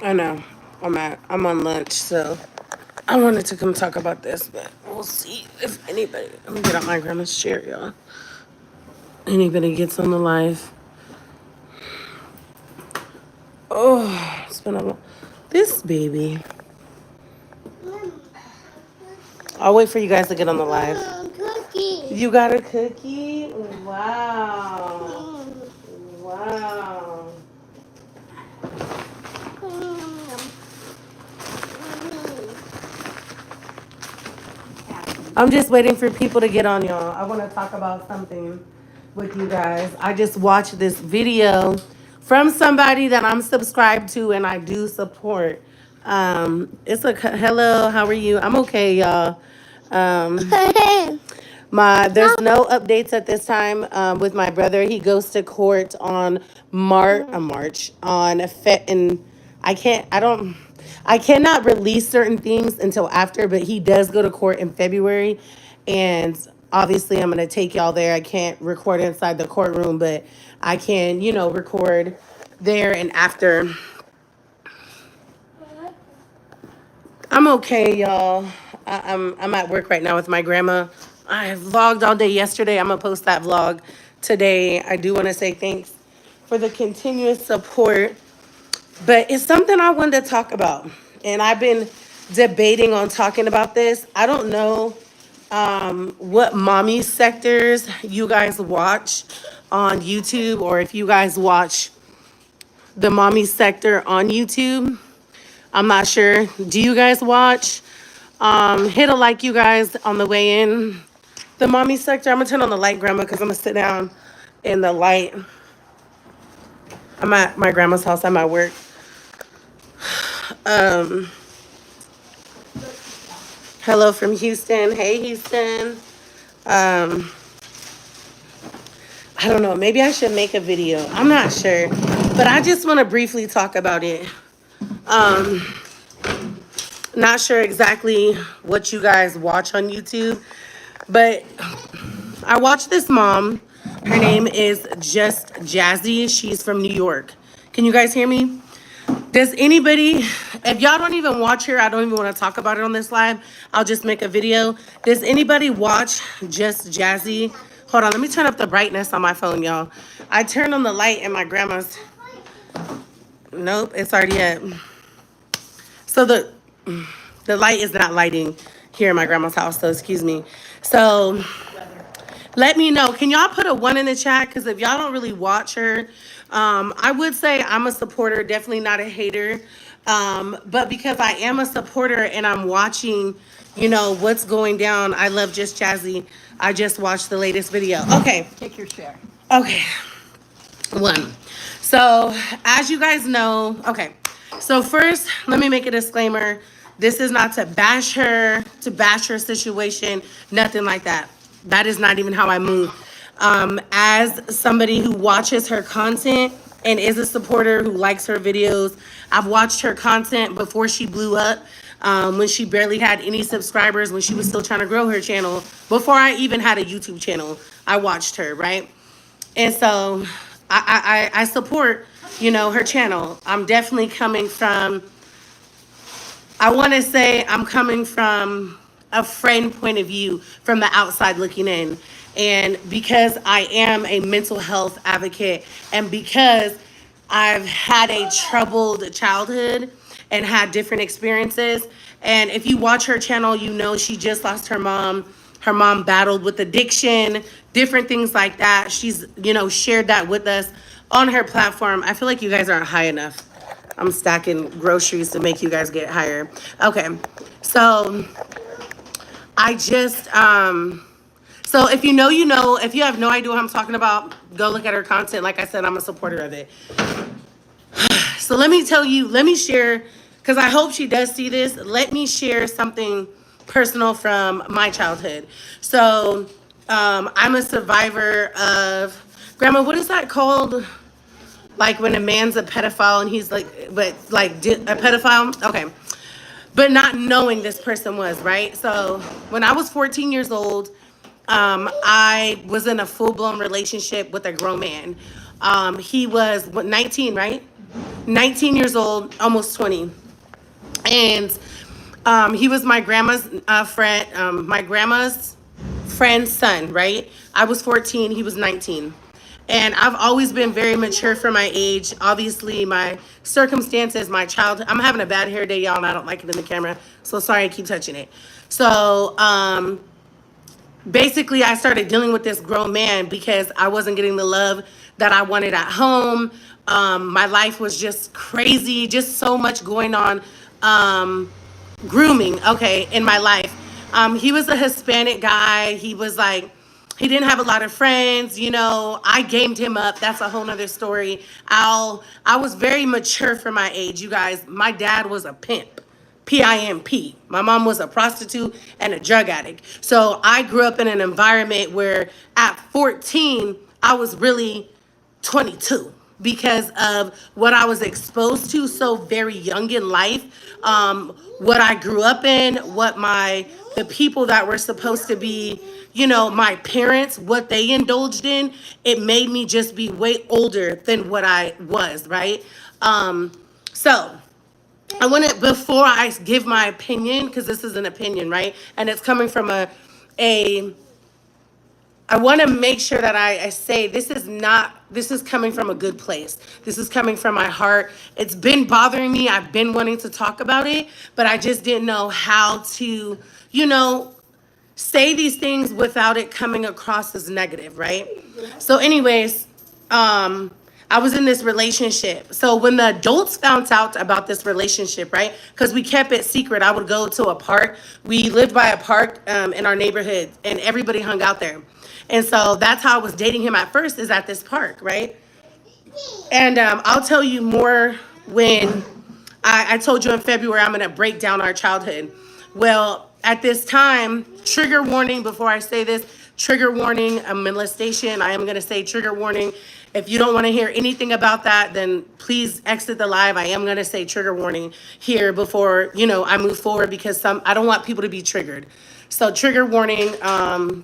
I know. I'm on lunch, so I wanted to come talk about this, but we'll see if anybody. Let me get out my grandma's chair, y'all. Anybody gets on the live. Oh, it's been a long. This baby. I'll wait for you guys to get on the live. Cookie. You got a cookie? Wow. Wow. I'm just waiting for people to get on, y'all. I want to talk about something with you guys. I just watched this video from somebody that I'm subscribed to and I do support. It's a hello. How are you? I'm okay, y'all. Um, there's no updates at this time with my brother. He goes to court on March on and I can't. I don't. I cannot release certain things until after, but he does go to court in February, and obviously I'm gonna take y'all there. I can't record inside the courtroom, but I can, record there and after. I'm okay, y'all. I'm at work right now with my grandma. I vlogged all day yesterday. I'm gonna post that vlog today. I do want to say thanks for the continuous support, but it's something I wanted to talk about, and I've been debating on talking about this. I don't know what mommy sectors you guys watch on YouTube, or if you guys watch the mommy sector on YouTube. I'm not sure. Do you guys watch? Hit a like, you guys, on the way in. The mommy sector. I'm gonna turn on the light, grandma, because I'm gonna sit down in the light. I'm at my grandma's house. I'm at work. Um, Hello from Houston. Hey, Houston. Um, I don't know. Maybe I should make a video. I'm not sure, but I just want to briefly talk about it. Um, Not sure exactly what you guys watch on YouTube, but I watched this mom. Her name is Justjazzy. She's from New York. Can you guys hear me? Does anybody, if y'all don't even watch her, I don't even want to talk about it on this live. I'll just make a video. Does anybody watch Justjazzy? Hold on, let me turn up the brightness on my phone, y'all. I turned on the light in my grandma's. Nope, it's already up. So the light is not lighting here in my grandma's house, so excuse me. So let me know. Can y'all put a one in the chat? Because if y'all don't really watch her, I would say I'm a supporter, definitely not a hater. But because I am a supporter and I'm watching, what's going down, I love Just Jazzy. I just watched the latest video. Okay. Take your share. Okay. One. So, as you guys know, okay. So, first, let me make a disclaimer. This is not to bash her situation, nothing like that. That is not even how I move. As somebody who watches her content and is a supporter who likes her videos, I've watched her content before she blew up, when she barely had any subscribers, when she was still trying to grow her channel, before I even had a YouTube channel. I watched her, right? And so I support, her channel. I'm definitely coming from, I want to say I'm coming from a friend point of view from the outside looking in. And because I am a mental health advocate and because I've had a troubled childhood and had different experiences. And if you watch her channel, she just lost her mom. Her mom battled with addiction, different things like that. She's, shared that with us on her platform. I feel like you guys aren't high enough. I'm stacking groceries to make you guys get higher. Okay. So I just, so if you know, if you have no idea what I'm talking about, go look at her content. Like I said, I'm a supporter of it. So let me share, because I hope she does see this. Let me share something personal from my childhood. So I'm a survivor of, Grandma, what is that called? Like when a man's a pedophile and he's like, a pedophile? Okay. But not knowing this person was, right? So when I was 14 years old, I was in a full-blown relationship with a grown man. He was 19, right? 19 years old, almost 20. And he was my grandma's friend, my grandma's friend's son, right? I was 14, he was 19. And I've always been very mature for my age. Obviously, my circumstances, my childhood. I'm having a bad hair day, y'all, and I don't like it in the camera. So sorry I keep touching it. So basically, I started dealing with this grown man because I wasn't getting the love that I wanted at home. My life was just crazy, just so much going on. Grooming, okay, in my life. He was a Hispanic guy. He was like, he didn't have a lot of friends. You know, I gamed him up. That's a whole nother story. I was very mature for my age, you guys. My dad was a pimp. PIMP. My mom was a prostitute and a drug addict. So I grew up in an environment where at 14, I was really 22 because of what I was exposed to so very young in life, what I grew up in, what the people that were supposed to be, you know, my parents, what they indulged in. It made me just be way older than what I was, right? So I want to, before I give my opinion, because this is an opinion, right? And it's coming from a I want to make sure that I say this is coming from a good place. This is coming from my heart. It's been bothering me. I've been wanting to talk about it, but I just didn't know how to, you know, say these things without it coming across as negative, right? So anyways, I was in this relationship. So when the adults found out about this relationship, right? Because we kept it secret. I would go to a park. We lived by a park in our neighborhood, and everybody hung out there. And so that's how I was dating him at first, is at this park, right? And I'll tell you more when I told you in February I'm going to break down our childhood. Well, at this time, trigger warning before I say this, trigger warning, a molestation. I am going to say trigger warning. If you don't want to hear anything about that, then please exit the live. I am going to say trigger warning here before, you know, I move forward because I don't want people to be triggered. So trigger warning,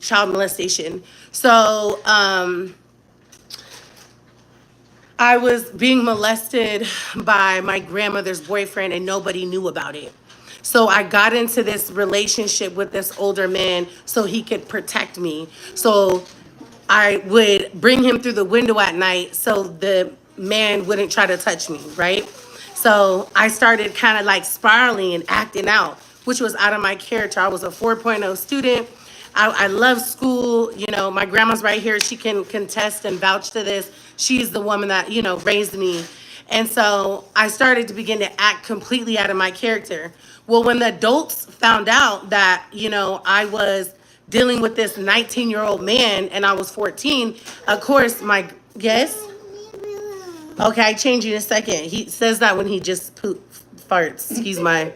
child molestation. So I was being molested by my grandmother's boyfriend and nobody knew about it. So I got into this relationship with this older man so he could protect me. So I would bring him through the window at night so the man wouldn't try to touch me, right? So I started kind of like spiraling and acting out, which was out of my character. I was a 4.0 student. I love school. You know, my grandma's right here. She can contest and vouch to this. She's the woman that, you know, raised me. And so I started to begin to act completely out of my character. Well, when the adults found out that, you know, I was dealing with this 19-year-old man and I was 14, of course, yes? Okay, I change you in a second. He says that when he just farts. Excuse my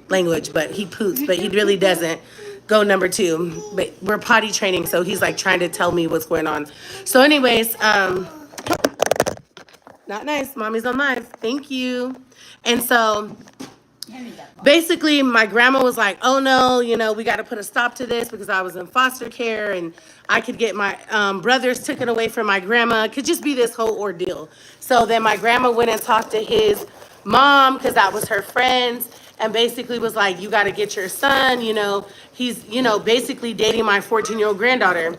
language, but he poots, but he really doesn't. Go number 2. But we're potty training, so he's like trying to tell me what's going on. So anyways, not nice. Mommy's on live. Thank you. And so basically my grandma was like, oh no, you know, we got to put a stop to this because I was in foster care and I could get my brothers taken away from my grandma. It could just be this whole ordeal. So then my grandma went and talked to his mom because that was her friends and basically was like, you got to get your son, you know, he's, you know, basically dating my 14-year-old granddaughter.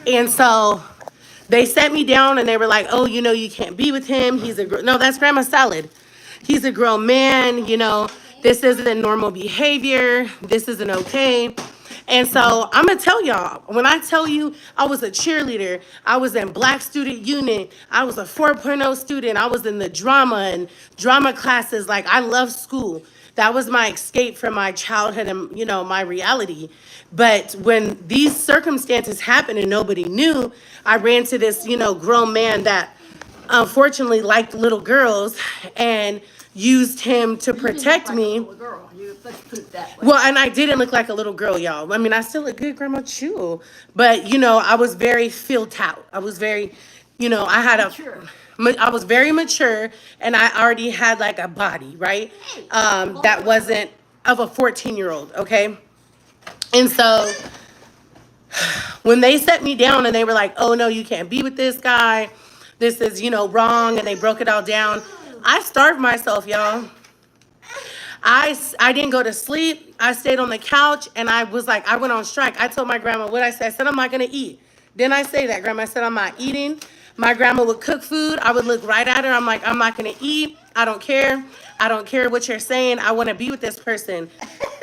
And so they sat me down and they were like, oh, you know, you can't be with him. No, that's Grandma Salad. He's a grown man, you know, this isn't normal behavior. This isn't okay. And so I'm going to tell y'all, when I tell you I was a cheerleader, I was in Black Student Union, I was a 4.0 student, I was in the drama and drama classes. Like, I love school. That was my escape from my childhood and, you know, my reality. But when these circumstances happened and nobody knew, I ran to this, you know, grown man that unfortunately liked little girls and used him to protect me. Well, and I didn't look like a little girl, y'all. I mean, I still look good, Grandma Chew. But, you know, I was very filled out. I was very, you know, I was very mature and I already had like a body, right? That wasn't of a 14-year-old, okay? And so when they set me down and they were like, oh no, you can't be with this guy. This is, you know, wrong. And they broke it all down. I starved myself, y'all. I didn't go to sleep. I stayed on the couch and I was like, I went on strike. I told my grandma what I said. I said, I'm not going to eat. Didn't I say that, Grandma? I said, I'm not eating. My grandma would cook food. I would look right at her. I'm like, I'm not going to eat. I don't care. I don't care what you're saying. I want to be with this person.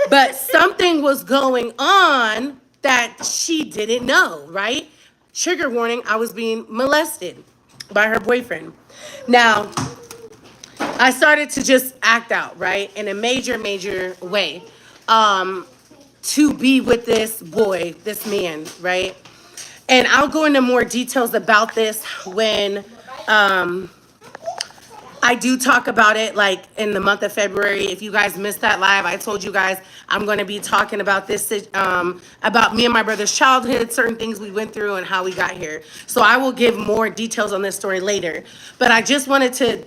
But something was going on that she didn't know, right? Trigger warning, I was being molested by her boyfriend. Now, I started to just act out, right, in a major, major way, to be with this boy, this man, right? And I'll go into more details about this when I do talk about it, like in the month of February. If you guys missed that live, I told you guys I'm going to be talking about this, about me and my brother's childhood, certain things we went through and how we got here. So I will give more details on this story later. But I just wanted to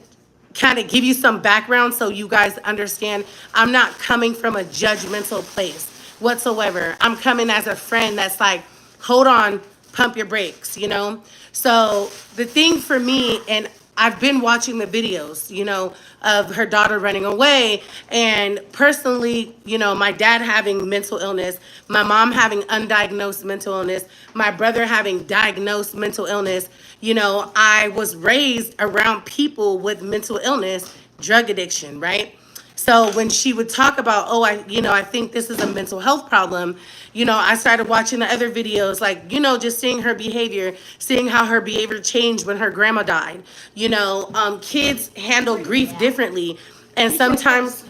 kind of give you some background so you guys understand I'm not coming from a judgmental place whatsoever. I'm coming as a friend that's like, hold on, pump your brakes, you know? So the thing for me, and I've been watching the videos, you know, of her daughter running away. And personally, you know, my dad having mental illness, my mom having undiagnosed mental illness, my brother having diagnosed mental illness. You know, I was raised around people with mental illness, drug addiction, right? So when she would talk about, oh, I think this is a mental health problem, you know, I started watching the other videos, like, you know, just seeing her behavior, seeing how her behavior changed when her grandma died. You know, kids handle grief differently. And sometimes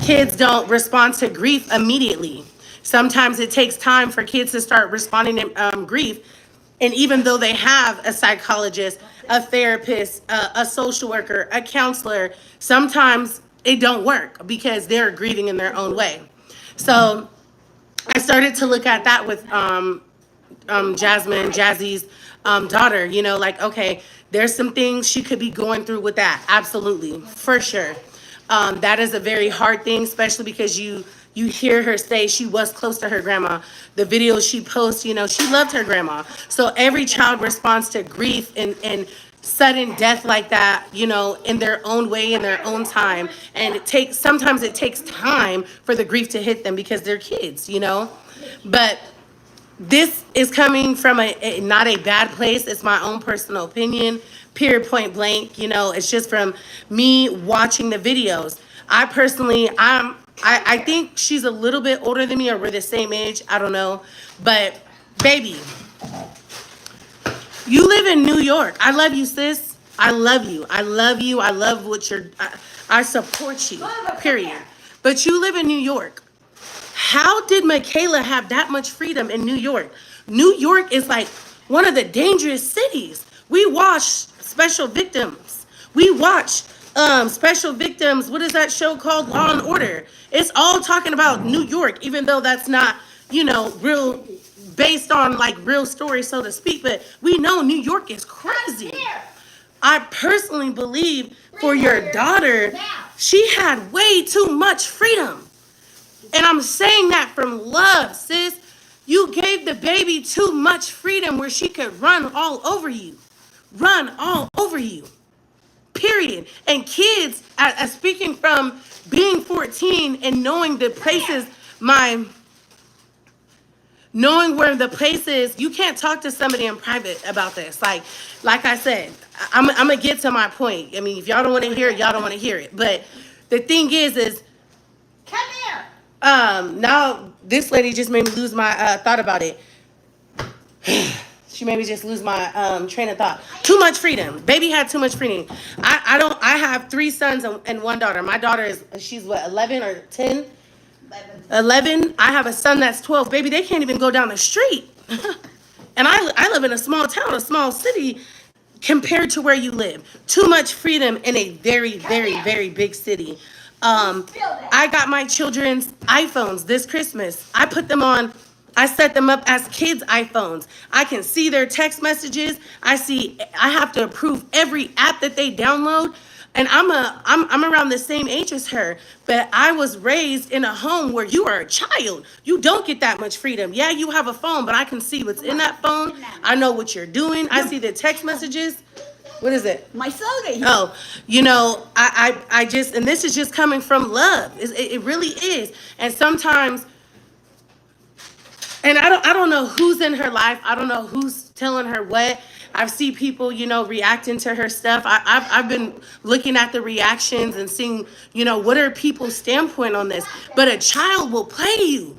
kids don't respond to grief immediately. Sometimes it takes time for kids to start responding to grief. And even though they have a psychologist, a therapist, a social worker, a counselor, sometimes it don't work because they're grieving in their own way. So I started to look at that with Jazzy's daughter, you know, like, okay, there's some things she could be going through with that. Absolutely, for sure. That is a very hard thing, especially because you hear her say she was close to her grandma. The videos she posts, you know, she loved her grandma. So every child responds to grief and sudden death like that, you know, in their own way, in their own time. And sometimes it takes time for the grief to hit them because they're kids, you know. But this is coming from not a bad place. It's my own personal opinion, period, point blank. You know, it's just from me watching the videos. I personally, I think she's a little bit older than me, or we're the same age. I don't know. But baby, you live in New York. I love you, sis. I love you. I love you. I love what I support you, period. But you live in New York. How did Michaela have that much freedom in New York? New York is like one of the dangerous cities. We watch Special Victims. We watch Special Victims. What is that show called? Law and Order. It's all talking about New York, even though that's not, you know, real, based on like real stories, so to speak. But we know New York is crazy. I personally believe for your daughter, she had way too much freedom. And I'm saying that from love, sis. You gave the baby too much freedom where she could run all over you. Run all over you. Period. And kids, speaking from being 14 and knowing the places, knowing where the place is, you can't talk to somebody in private about this. Like I said, I'm going to get to my point. I mean, if y'all don't want to hear it, y'all don't want to hear it. But the thing is, come here. Now this lady just made me lose my thought about it. She made me just lose my train of thought. Too much freedom. Baby had too much freedom. I have 3 sons and 1 daughter. My daughter she's what, 11 or 10? 11. I have a son that's 12. Baby, they can't even go down the street. And I live in a small town, a small city compared to where you live. Too much freedom in a very, very, very big city. I got my children's iPhones this Christmas. I put them on, I set them up as kids' iPhones. I can see their text messages. I have to approve every app that they download. And I'm around the same age as her, but I was raised in a home where you are a child. You don't get that much freedom. Yeah, you have a phone, but I can see what's in that phone. I know what you're doing. I see the text messages. What is it? My soda here. Oh, you know, I just, and this is just coming from love. It really is. And sometimes, and I don't know who's in her life. I don't know who's telling her what. I've seen people, you know, reacting to her stuff. I've been looking at the reactions and seeing, you know, what are people's standpoint on this. But a child will play you.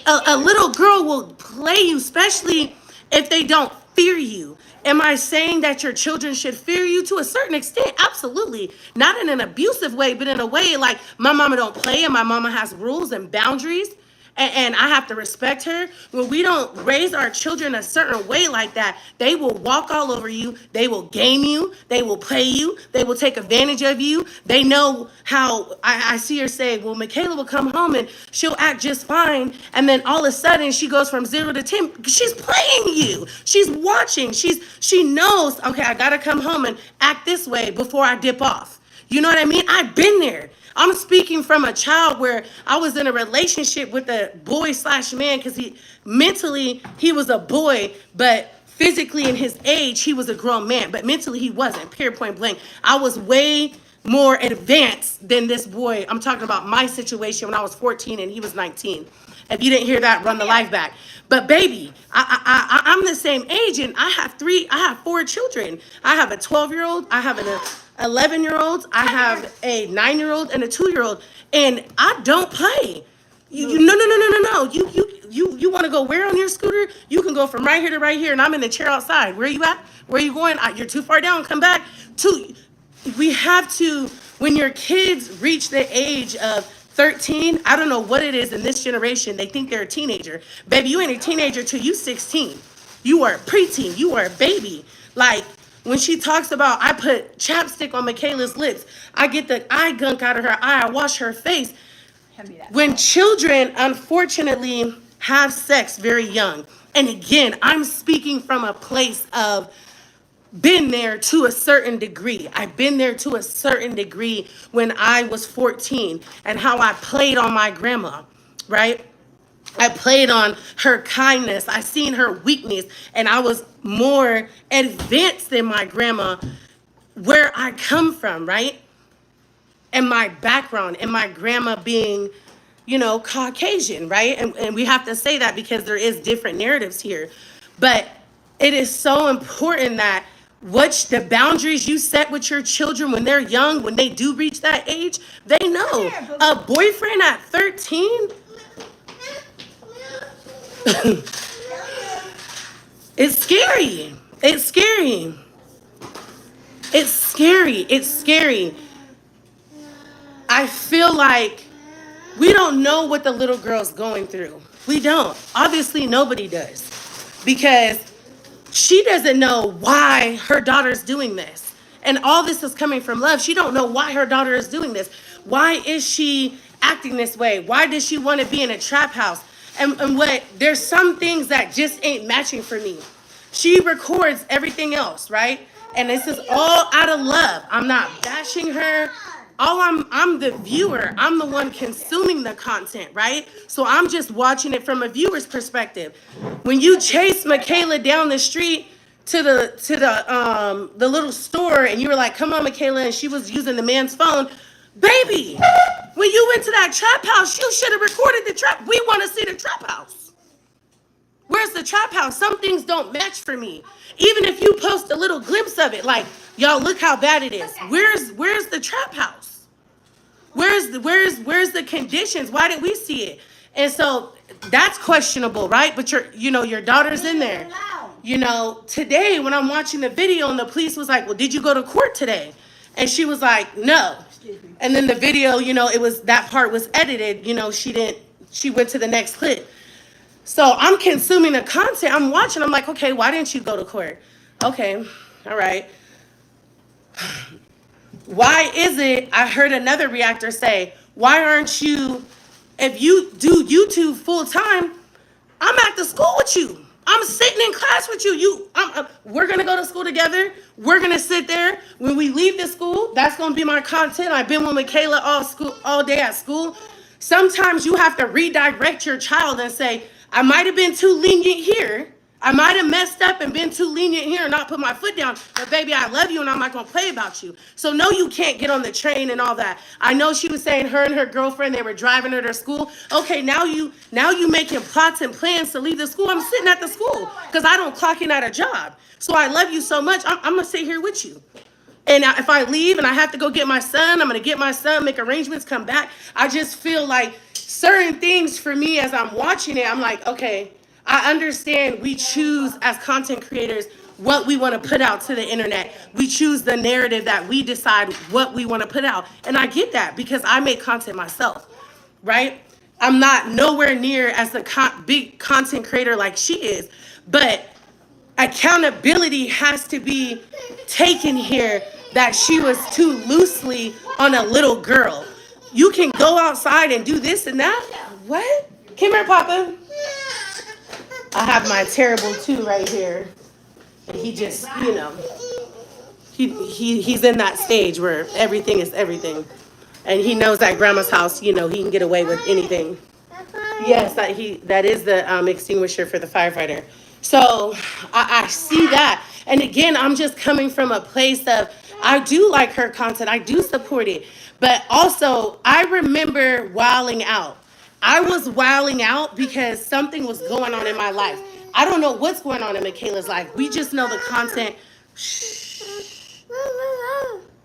A little girl will play you, especially if they don't fear you. Am I saying that your children should fear you? To a certain extent? Absolutely. Not in an abusive way, but in a way like my mama don't play and my mama has rules and boundaries. And I have to respect her. When we don't raise our children a certain way like that, they will walk all over you. They will game you. They will play you. They will take advantage of you. They know how. I see her say, well, Michaela will come home and she'll act just fine. And then all of a sudden she goes from 0 to 10. She's playing you. She's watching. She knows, okay, I got to come home and act this way before I dip off. You know what I mean? I've been there. I'm speaking from a child where I was in a relationship with a boy slash man because he was a boy, but physically in his age, he was a grown man, but mentally he wasn't, period, point blank. I was way more advanced than this boy. I'm talking about my situation when I was 14 and he was 19. If you didn't hear that, run the life back. But baby, I'm the same age and I have 4 children. I have a 12-year-old, I have an 11-year-old, I have a 9-year-old and a 2-year-old, and I don't play. No. You want to go where on your scooter? You can go from right here to right here, and I'm in the chair outside. Where are you at? Where are you going? You're too far down. Come back. We have to, when your kids reach the age of 13, I don't know what it is in this generation. They think they're a teenager. Baby, you ain't a teenager till you 16. You are a preteen. You are a baby. Like, when she talks about, I put chapstick on Michaela's lips, I get the eye gunk out of her eye, I wash her face. When children, unfortunately, have sex very young, and again, I'm speaking from a place of been there to a certain degree. I've been there to a certain degree when I was 14 and how I played on my grandma, right? I played on her kindness. I seen her weakness, and I was more advanced than my grandma where I come from, right? And my background, and my grandma being, you know, Caucasian, right? And we have to say that because there is different narratives here. But it is so important that the boundaries you set with your children when they're young, when they do reach that age, they know. A boyfriend at 13? It's scary. It's scary. It's scary. It's scary. I feel like we don't know what the little girl's going through. We don't. Obviously, nobody does. Because she doesn't know why her daughter's doing this. And all this is coming from love. She don't know why her daughter is doing this. Why is she acting this way? Why does she want to be in a trap house? And there's some things that just ain't matching for me. She records everything else, right? And this is all out of love. I'm not bashing her. I'm the viewer. I'm the one consuming the content, right? So I'm just watching it from a viewer's perspective. When you chase Michaela down the street to the little store and you were like, "Come on, Michaela," and she was using the man's phone, baby, when you went to that trap house, you should have recorded the trap. We want to see the trap house. Where's the trap house? Some things don't match for me. Even if you post a little glimpse of it, like, y'all, look how bad it is. Where's the trap house? Where's the conditions? Why didn't we see it? And so that's questionable, right? But your daughter's in there. You know, today when I'm watching the video and the police was like, "Well, did you go to court today?" And she was like, "No." And then the video, that part was edited. She went to the next clip. So I'm consuming the content. I'm watching. I'm like, okay, why didn't you go to court? Okay, all right. Why is it, I heard another reactor say, why aren't you, if you do YouTube full time, I'm at the school with you. I'm sitting in class with you. We're going to go to school together. We're going to sit there. When we leave the school, that's going to be my content. I've been with Michaela all day at school. Sometimes you have to redirect your child and say, I might have been too lenient here. I might have messed up and been too lenient here and not put my foot down, but baby, I love you and I'm not gonna play about you. So no, you can't get on the train and all that. I know she was saying her and her girlfriend, they were driving her to school. Okay, now you making plots and plans to leave the school. I'm sitting at the school because I don't clock in at a job. So I love you so much, I'm gonna sit here with you. And if I leave and I have to go get my son, I'm going to get my son, make arrangements, come back. I just feel like certain things for me as I'm watching it, I'm like, okay, I understand we choose as content creators what we want to put out to the internet. We choose the narrative that we decide what we want to put out. And I get that because I make content myself, right? I'm not nowhere near as the big content creator like she is, but accountability has to be taken here that she was too loosely on a little girl. You can go outside and do this and that. What? Come here, Papa. I have my terrible two right here. And he just, he's in that stage where everything is everything. And he knows at grandma's house, he can get away with anything. Yes, that is the extinguisher for the firefighter. So I see that. And again, I'm just coming from a place of, I do like her content. I do support it. But also, I remember wilding out. I was wilding out because something was going on in my life. I don't know what's going on in Michaela's life. We just know the content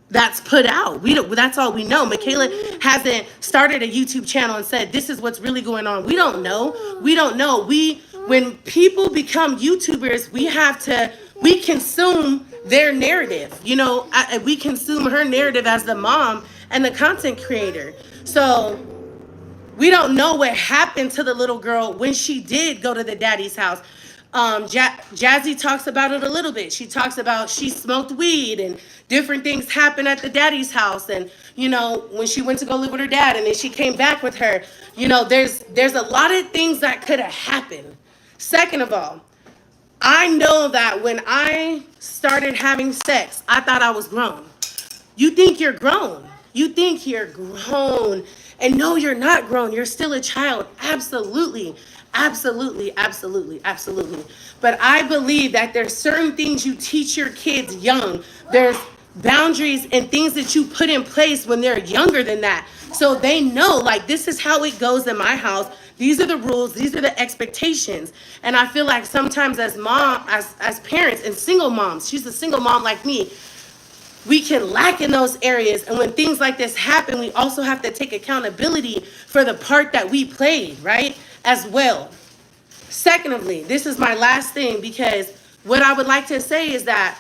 that's put out. That's all we know. Michaela hasn't started a YouTube channel and said, this is what's really going on. We don't know. We don't know. When people become YouTubers, we consume their narrative. We consume her narrative as the mom and the content creator. So we don't know what happened to the little girl when she did go to the daddy's house. Jazzy talks about it a little bit. She talks about she smoked weed and different things happened at the daddy's house. And, when she went to go live with her dad and then she came back with her, there's a lot of things that could have happened. Second of all, I know that when I started having sex, I thought I was grown. You think you're grown. You think you're grown. And no, you're not grown. You're still a child. Absolutely. Absolutely, absolutely, absolutely. But I believe that there's certain things you teach your kids young. There's boundaries and things that you put in place when they're younger than that. So they know, like, this is how it goes in my house. These are the rules. These are the expectations. And I feel like sometimes as parents and single moms, she's a single mom like me, we can lack in those areas. And when things like this happen, we also have to take accountability for the part that we played, right? As well. Secondly, this is my last thing, because what I would like to say is that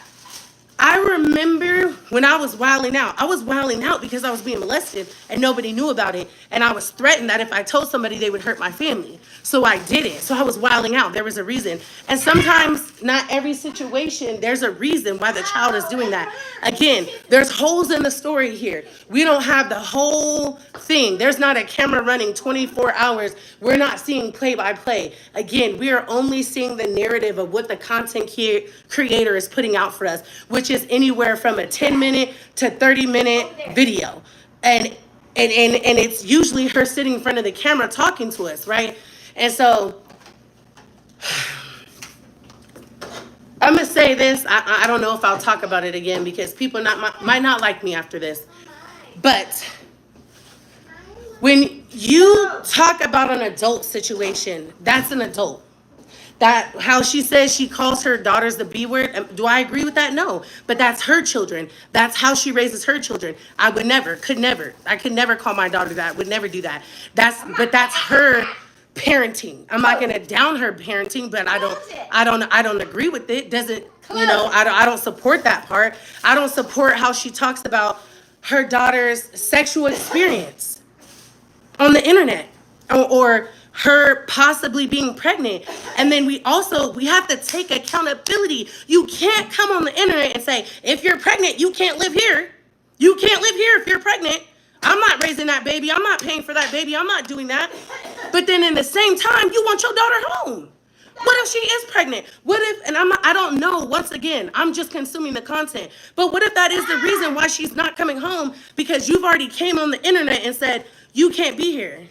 I remember when I was wilding out. I was wilding out because I was being molested and nobody knew about it. And I was threatened that if I told somebody, they would hurt my family. So I did it. So I was wilding out. There was a reason. And sometimes, not every situation, there's a reason why the child is doing that. Again, there's holes in the story here. We don't have the whole thing. There's not a camera running 24 hours. We're not seeing play by play. Again, we are only seeing the narrative of what the content creator is putting out for us, which is anywhere from a 10-minute to 30-minute video. And it's usually her sitting in front of the camera talking to us, right? And so I'm going to say this. I don't know if I'll talk about it again because people might not like me after this. But when you talk about an adult situation, that's an adult. That how she says she calls her daughters the B word. Do I agree with that? No. But that's her children. That's how she raises her children. I would never, could never. I could never call my daughter that. Would never do that. But that's her parenting. I'm not gonna down her parenting, but I don't agree with it. Doesn't, I don't support that part. I don't support how she talks about her daughter's sexual experience on the internet or her possibly being pregnant. And then we have to take accountability. You can't come on the internet and say, if you're pregnant, you can't live here. You can't live here if you're pregnant. I'm not raising that baby. I'm not paying for that baby. I'm not doing that. But then in the same time, you want your daughter home. What if she is pregnant? What if, and I don't know, once again, I'm just consuming the content. But what if that is the reason why she's not coming home? Because you've already came on the internet and said, you can't be here.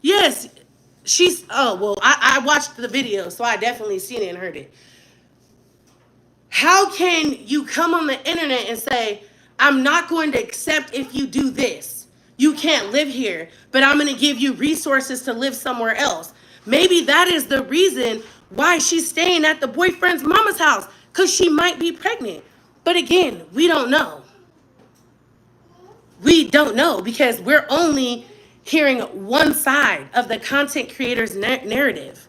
Yes, I watched the video, so I definitely seen it and heard it. How can you come on the internet and say, I'm not going to accept if you do this? You can't live here, but I'm going to give you resources to live somewhere else. Maybe that is the reason why she's staying at the boyfriend's mama's house, because she might be pregnant. But again, we don't know. We don't know because we're only hearing one side of the content creator's narrative.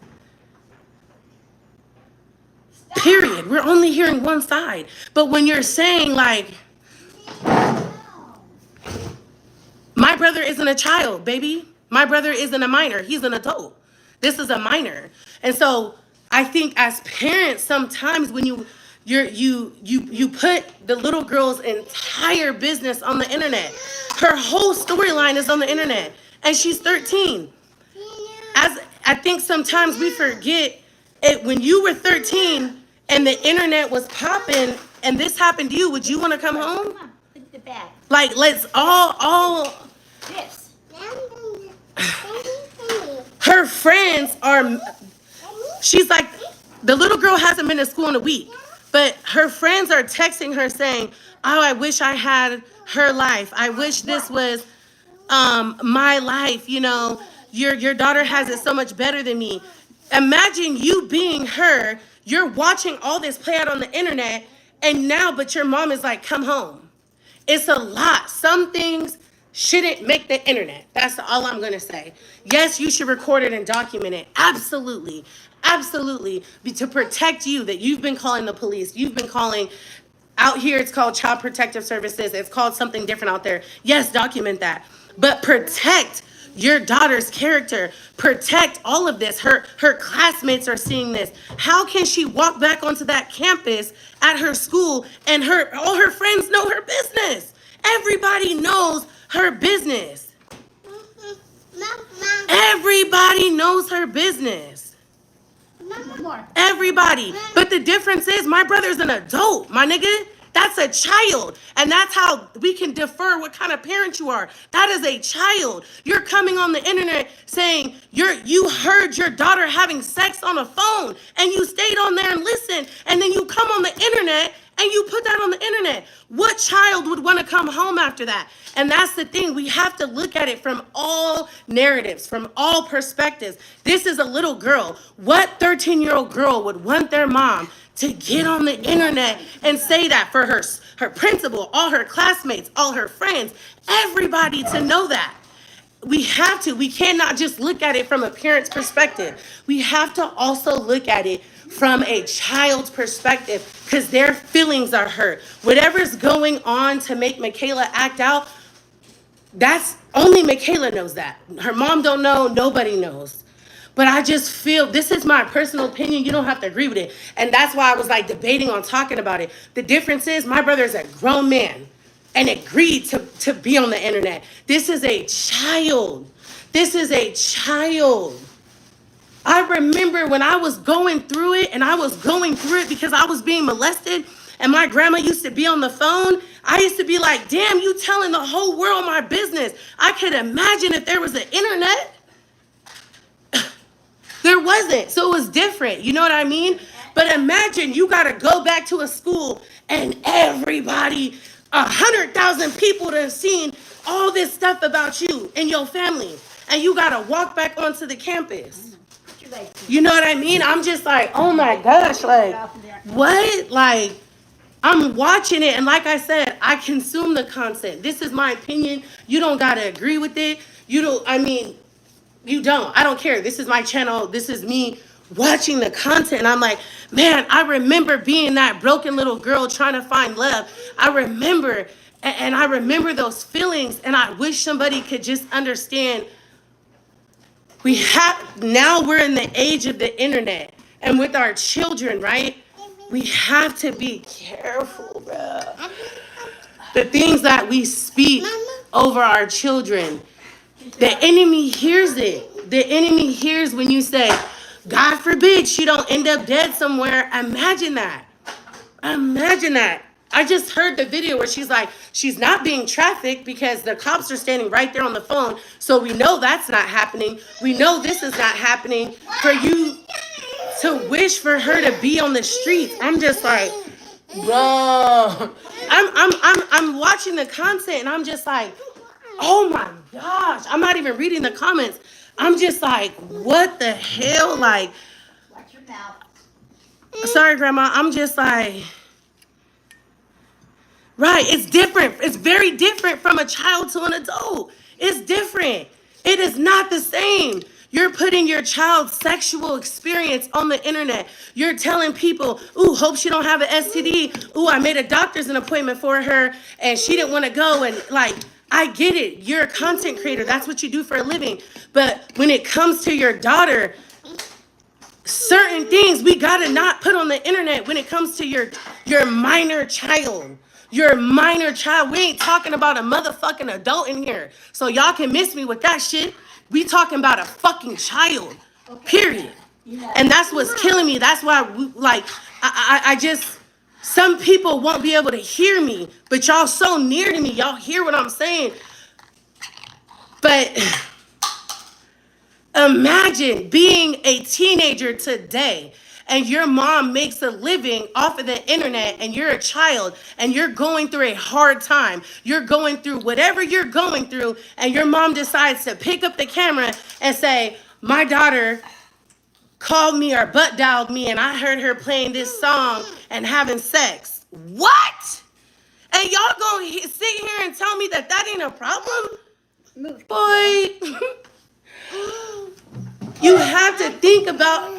Period. We're only hearing one side. But when you're saying, like, my brother isn't a child, baby. My brother isn't a minor. He's an adult. This is a minor. And so I think as parents, sometimes when you put the little girl's entire business on the internet. Her whole storyline is on the internet. And she's 13. As I think sometimes we forget it, when you were 13 and the internet was popping and this happened to you, would you want to come home? Come on, put the bag. Like, let's all This. her friends are, she's like, the little girl hasn't been to school in a week, but her friends are texting her saying, oh, I wish I had her life. I wish this was my life. You know, your daughter has it so much better than me. Imagine you being her. You're watching all this play out on the internet, and now, but your mom is like, come home. It's a lot. Some things shouldn't make the internet. That's all I'm going to say. Yes, you should record it and document it. Absolutely. Absolutely. To protect you, that you've been calling the police. You've been calling out here. It's called Child Protective Services. It's called something different out there. Yes, document that. But protect your daughter's character. Protect all of this. Her classmates are seeing this. How can she walk back onto that campus at her school and all her friends know her business? Everybody knows her business. Everybody knows her business. Everybody. But the difference is my brother's an adult, my nigga. That's a child. And that's how we can defer what kind of parent you are. That is a child. You're coming on the internet saying you heard your daughter having sex on a phone and you stayed on there and listened. And then you come on the internet and you put that on the internet. What child would want to come home after that? And that's the thing. We have to look at it from all narratives, from all perspectives. This is a little girl. What 13-year-old girl would want their mom to get on the internet and say that for her principal, all her classmates, all her friends, everybody to know that? We have to. We cannot just look at it from a parent's perspective. We have to also look at it from a child's perspective because their feelings are hurt. Whatever's going on to make Michaela act out, that's only Michaela knows that. Her mom don't know. Nobody knows. But I just feel, this is my personal opinion. You don't have to agree with it. And that's why I was like debating on talking about it. The difference is my brother is a grown man and agreed to be on the internet. This is a child. This is a child. I remember when I was going through it, and I was going through it because I was being molested, and my grandma used to be on the phone. I used to be like, damn, you telling the whole world my business. I could imagine if there was an internet. There wasn't. So it was different. You know what I mean? But imagine you got to go back to a school and everybody, 100,000 people that have seen all this stuff about you and your family. And you got to walk back onto the campus. You know what I mean? I'm just like, oh my gosh, like, what? Like, I'm watching it. And like I said, I consume the content. This is my opinion. You don't got to agree with it. You don't I don't care. This is my channel. This is me watching the content. And I'm like, man, I remember being that broken little girl trying to find love. I remember, and I remember those feelings. And I wish somebody could just understand. Now we're in the age of the internet. And with our children, right? We have to be careful, bro. The things that we speak over our children. The enemy hears it. The enemy hears when you say, God forbid she don't end up dead somewhere. Imagine that. Imagine that. I just heard the video where she's like, she's not being trafficked because the cops are standing right there on the phone. So we know that's not happening. We know this is not happening. For you to wish for her to be on the streets, I'm just like, bro. I'm watching the content and I'm just like, oh my gosh. I'm not even reading the comments. I'm just like, what the hell? Like, Watch your mouth. sorry, Grandma. I'm just like, right, it's different. It's very different from a child to an adult. It's different. It is not the same. You're putting your child's sexual experience on the internet. You're telling people, ooh, hope she don't have an STD. Ooh, I made a doctor's appointment for her and she didn't want to go. And like, I get it. You're a content creator. That's what you do for a living. But when it comes to your daughter, certain things we gotta not put on the internet when it comes to your minor child. Your minor child. We ain't talking about a motherfucking adult in here. So y'all can miss me with that shit. We talking about a fucking child. Period. And that's what's killing me. That's why we, like I just some people won't be able to hear me, but y'all so near to me. Y'all hear what I'm saying. But imagine being a teenager today and your mom makes a living off of the internet and you're a child and you're going through a hard time. You're going through whatever you're going through and your mom decides to pick up the camera and say, my daughter called me or butt dialed me and I heard her playing this song and having sex. What? And y'all gonna sit here and tell me that that ain't a problem? Move. Boy. You have to think about,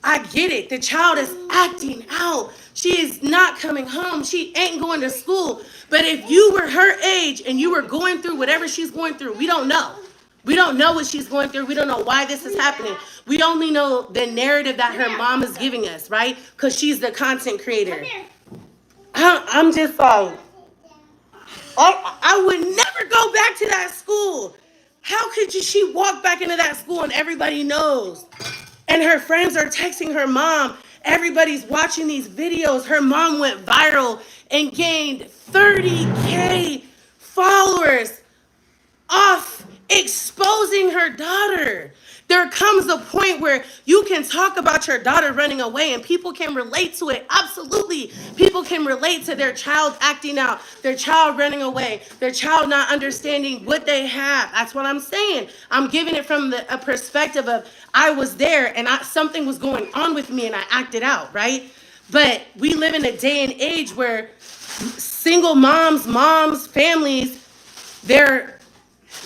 I get it. The child is acting out. She is not coming home. She ain't going to school. But if you were her age and you were going through whatever she's going through, we don't know. We don't know what she's going through. We don't know why this is happening. We only know the narrative that her mom is giving us, right? Because she's the content creator. I'm just like, I would never go back to that school. How could she walk back into that school and everybody knows? And her friends are texting her mom. Everybody's watching these videos. Her mom went viral and gained 30K followers off exposing her daughter. There comes a point where you can talk about your daughter running away and people can relate to it. Absolutely. People can relate to their child acting out, their child running away, their child not understanding what they have. That's what I'm saying. I'm giving it from a perspective of I was there and something was going on with me and I acted out, right? But we live in a day and age where single moms, families, their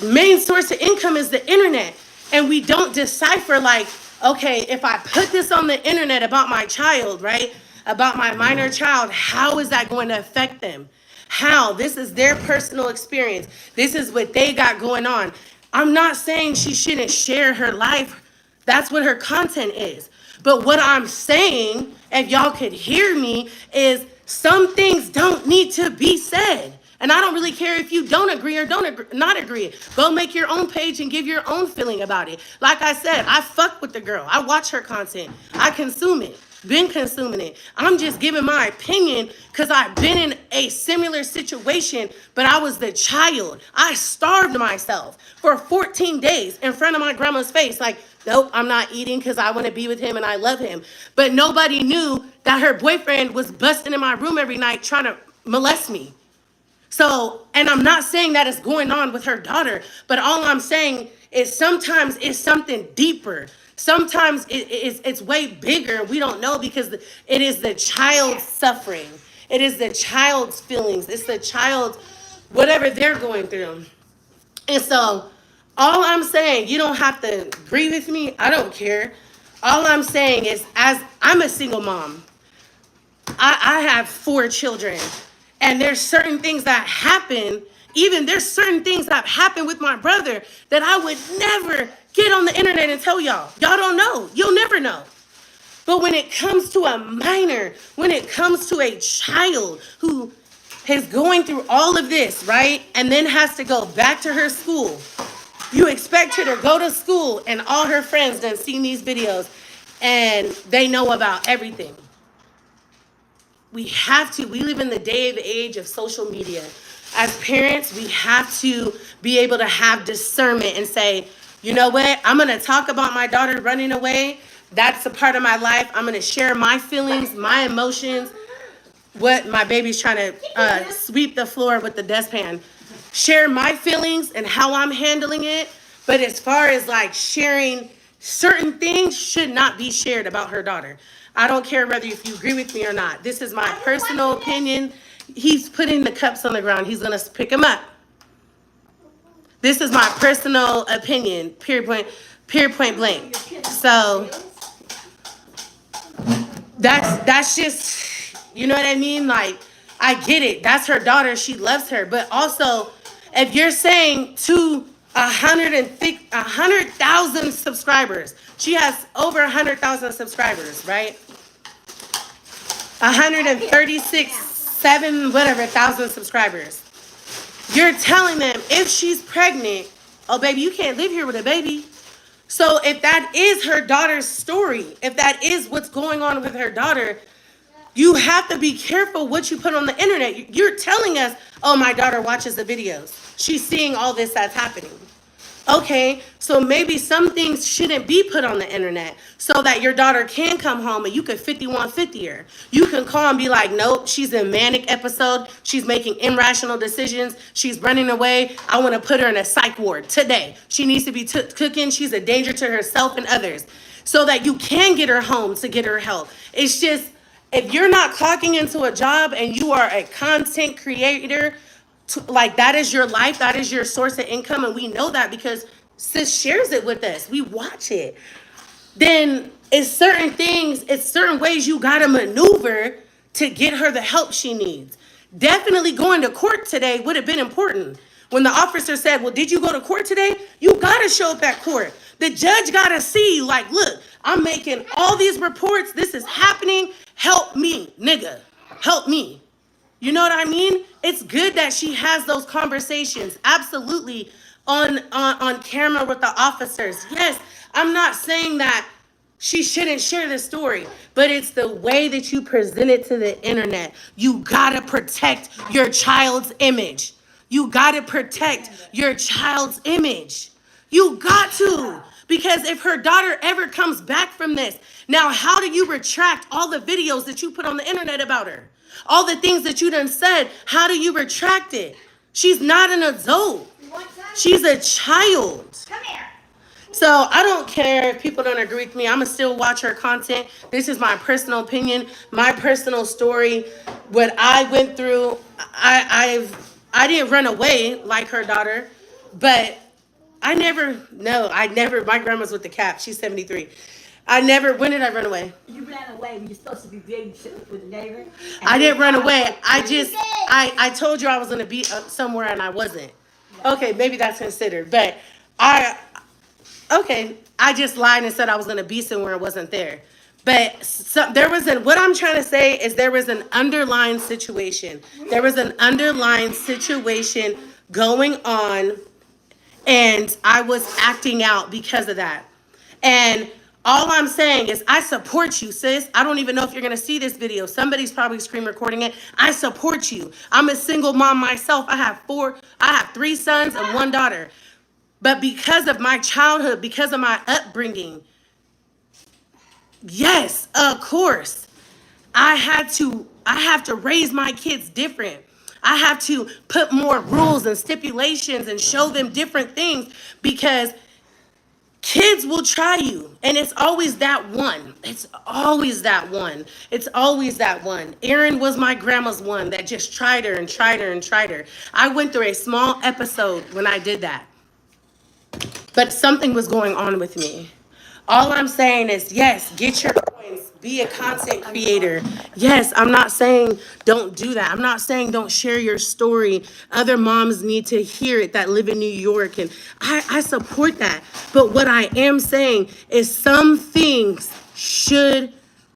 main source of income is the internet. And we don't decipher like, okay, if I put this on the internet about my child, right? About my minor child, how is that going to affect them? How? This is their personal experience. This is what they got going on. I'm not saying she shouldn't share her life. That's what her content is. But what I'm saying, if y'all could hear me, is some things don't need to be said. And I don't really care if you don't agree or don't agree, not agree. Go make your own page and give your own feeling about it. Like I said, I fuck with the girl. I watch her content. I consume it. Been consuming it. I'm just giving my opinion because I've been in a similar situation, but I was the child. I starved myself for 14 days in front of my grandma's face. Like, nope, I'm not eating because I want to be with him and I love him. But nobody knew that her boyfriend was busting in my room every night trying to molest me. So, and I'm not saying that it's going on with her daughter, but all I'm saying is sometimes it's something deeper. Sometimes it's way bigger. We don't know because it is the child's suffering. It is the child's feelings. It's the child's whatever they're going through. And so all I'm saying, you don't have to agree with me. I don't care. All I'm saying is as I'm a single mom, I have 4 children. And there's certain things that happen, even there's certain things that happen with my brother that I would never get on the internet and tell y'all. Y'all don't know. You'll never know. But when it comes to a minor, when it comes to a child who is going through all of this, right? And then has to go back to her school. You expect her to go to school and all her friends done seen these videos and they know about everything. we have to, we live in the day of age of social media. As parents, we have to be able to have discernment and say, you know what, I'm going to talk about my daughter running away. That's a part of my life. I'm going to share my feelings, my emotions, what my baby's trying to sweep the floor with the dustpan. Share my feelings and how I'm handling it. But as far as like sharing, certain things should not be shared about her daughter. I don't care whether if you agree with me or not. This is my personal opinion. He's putting the cups on the ground. He's gonna pick them up. This is my personal opinion. Period point blank. So that's just, you know what I mean? Like, I get it. That's her daughter. She loves her. But also, if you're saying to 100,000 subscribers, she has over 100,000 subscribers, right? 136, 7, whatever, thousand subscribers. You're telling them if she's pregnant, oh, baby, you can't live here with a baby. So if that is her daughter's story, if that is what's going on with her daughter, you have to be careful what you put on the internet. You're telling us, oh, my daughter watches the videos. She's seeing all this that's happening. Okay, so maybe some things shouldn't be put on the internet so that your daughter can come home and you can 5150 her. You can call and be like, nope, she's in a manic episode. She's making irrational decisions. She's running away. I want to put her in a psych ward today. She needs to be cooking. She's a danger to herself and others, so that you can get her home to get her help. It's just, if you're not clocking into a job and you are a content creator, like that is your life, that is your source of income, and we know that because sis shares it with us, we watch it, then it's certain things, it's certain ways you gotta maneuver to get her the help she needs. Definitely going to court today would have been important. When the officer said, well, did you go to court today? You gotta show up at court. The judge gotta see, like, look, I'm making all these reports, this is happening, help me, nigga, help me. You know what I mean? It's good that she has those conversations, absolutely, on camera with the officers. Yes, I'm not saying that she shouldn't share the story, but it's the way that you present it to the internet. You gotta protect your child's image. You gotta protect your child's image. You got to. Because if her daughter ever comes back from this, now how do you retract all the videos that you put on the internet about her? All the things that you done said, how do you retract it? She's not an adult. She's a child. Come here. So I don't care if people don't agree with me. I'm going to still watch her content. This is my personal opinion, my personal story, what I went through. I didn't run away like her daughter, but my grandma's with the cap. She's 73. When did I run away? You ran away when you're supposed to be babysitting with a neighbor. I didn't run away. I told you I was going to be somewhere and I wasn't. Okay, maybe that's considered. But I just lied and said I was going to be somewhere and wasn't there. But what I'm trying to say is there was an underlying situation. There was an underlying situation going on, and I was acting out because of that. And all I'm saying is I support you, sis. I don't even know if you're going to see this video. Somebody's probably screen recording it. I support you. I'm a single mom myself. I have 3 sons and 1 daughter. But because of my childhood, because of my upbringing, yes, of course, I have to raise my kids different. I have to put more rules and stipulations and show them different things, because kids will try you, and it's always that one. It's always that one. It's always that one. Erin was my grandma's one that just tried her and tried her and tried her. I went through a small episode when I did that, but something was going on with me. All I'm saying is, yes, get your coins, be a content creator. Yes, I'm not saying don't do that. I'm not saying don't share your story. Other moms need to hear it that live in New York, and I support that. But what I am saying is some things should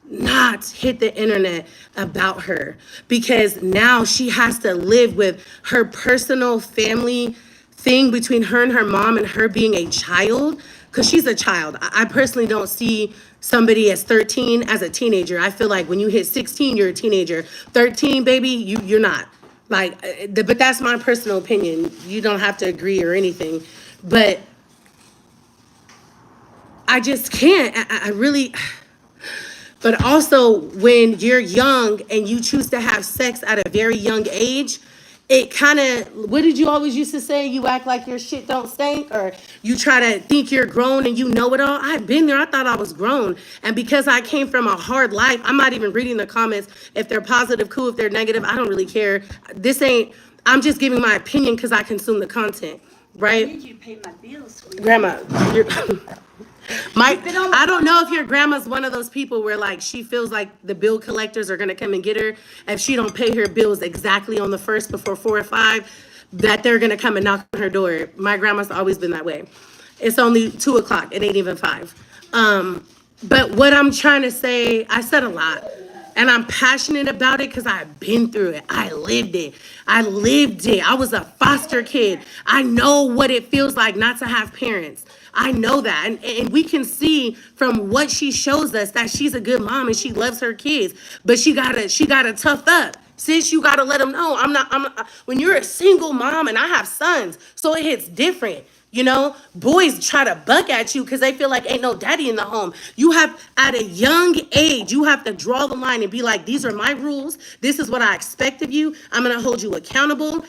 not hit the internet about her, because now she has to live with her personal family thing between her and her mom and her being a child. because she's a child. I personally don't see somebody as 13 as a teenager. I feel like when you hit 16, you're a teenager. 13, baby, you're not. Like, but that's my personal opinion. You don't have to agree or anything. But I just can't. I really. But also, when you're young and you choose to have sex at a very young age, it kind of, what did you always used to say? You act like your shit don't stink, or you try to think you're grown and you know it all. I've been there. I thought I was grown. And because I came from a hard life, I'm not even reading the comments. If they're positive, cool. If they're negative, I don't really care. I'm just giving my opinion because I consume the content, I right? need you to pay my bills, sweetie. Grandma, I don't know if your grandma's one of those people where like she feels like the bill collectors are gonna come and get her if she don't pay her bills exactly on the first before 4 or 5, that they're gonna come and knock on her door. My grandma's always been that way. It's only 2 o'clock. It ain't even 5. But what I'm trying to say, I said a lot. And I'm passionate about it because I've been through it. I lived it. I lived it. I was a foster kid. I know what it feels like not to have parents. I know that. And we can see from what she shows us that she's a good mom and she loves her kids. But she gotta tough up. Sis, you gotta let them know. When you're a single mom, and I have sons, so it hits different. You know, boys try to buck at you because they feel like ain't no daddy in the home. You have, at a young age, you have to draw the line and be like, these are my rules. This is what I expect of you. I'm going to hold you accountable.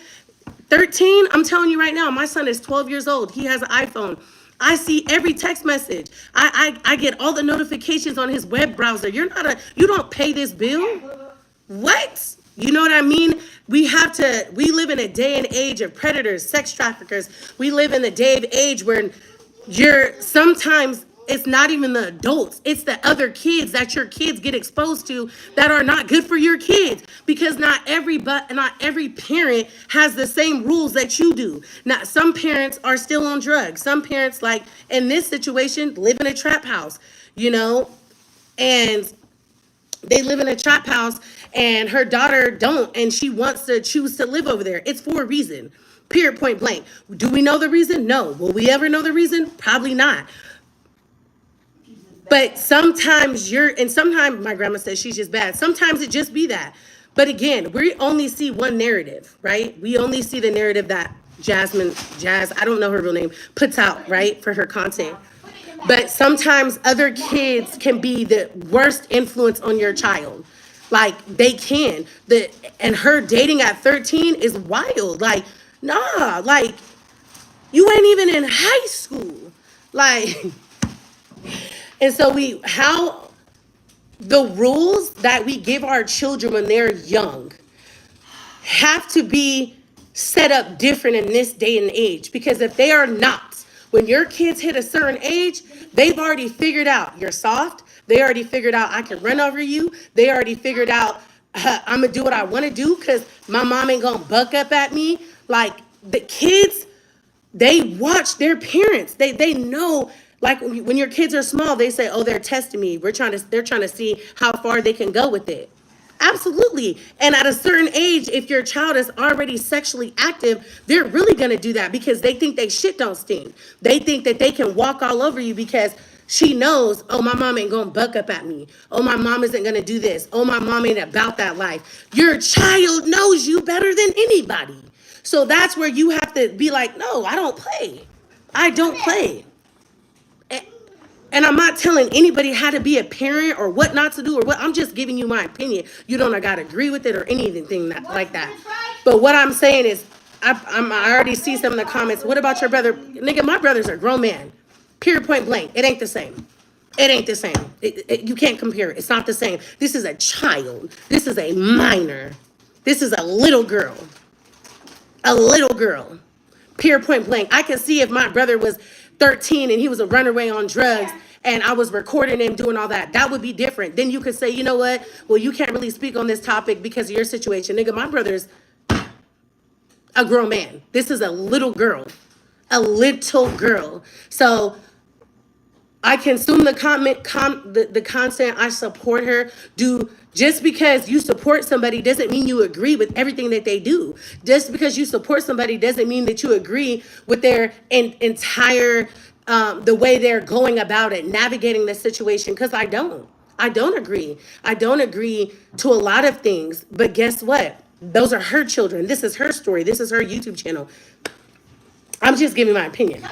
13, I'm telling you right now, my son is 12 years old. He has an iPhone. I see every text message. I get all the notifications on his web browser. You don't pay this bill? What? You know what I mean? We live in a day and age of predators, sex traffickers. We live in a day and age where sometimes it's not even the adults, it's the other kids that your kids get exposed to that are not good for your kids, because not every parent has the same rules that you do. Now, some parents are still on drugs. Some parents, like in this situation, live in a trap house, and they live in a trap house and her daughter don't, and she wants to choose to live over there. It's for a reason. Period, point blank. Do we know the reason? No. Will we ever know the reason? Probably not. But sometimes sometimes my grandma says she's just bad. Sometimes it just be that. But again, we only see one narrative, right? We only see the narrative that Jazz, I don't know her real name, puts out, right, for her content. But sometimes other kids can be the worst influence on your child. Like, they can. And her dating at 13 is wild. Like, nah, like, you ain't even in high school. Like, and so the rules that we give our children when they're young have to be set up different in this day and age. Because if they are not, when your kids hit a certain age, they've already figured out you're soft. They already figured out I can run over you. They already figured out I'm going to do what I want to do because my mom ain't going to buck up at me. Like, the kids, they watch their parents. They know, like when your kids are small, they say, oh, they're testing me. They're trying to see how far they can go with it. Absolutely. And at a certain age, if your child is already sexually active, they're really going to do that because they think they shit don't stink. They think that they can walk all over you because she knows, oh, my mom ain't going to buck up at me. Oh, my mom isn't going to do this. Oh, my mom ain't about that life. Your child knows you better than anybody. So that's where you have to be like, no, I don't play. I don't play. And I'm not telling anybody how to be a parent or what not to do or what. I'm just giving you my opinion. You don't gotta agree with it or anything like that. But what I'm saying is, I already see some in the comments. What about your brother? Nigga, my brother's a grown man. Period, point blank. It ain't the same. It ain't the same. You can't compare it. It's not the same. This is a child. This is a minor. This is a little girl. A little girl. Period, point blank. I can see if my brother was 13 and he was a runaway on drugs and I was recording him doing all that, that would be different. Then you could say, you know what? Well, you can't really speak on this topic because of your situation. Nigga, my brother's a grown man. This is a little girl. A little girl. So I consume the content. I support her. Just because you support somebody doesn't mean you agree with everything that they do. Just because you support somebody doesn't mean that you agree with their entire the way they're going about it, navigating the situation, because I don't. I don't agree. I don't agree to a lot of things. But guess what? Those are her children. This is her story. This is her YouTube channel. I'm just giving my opinion.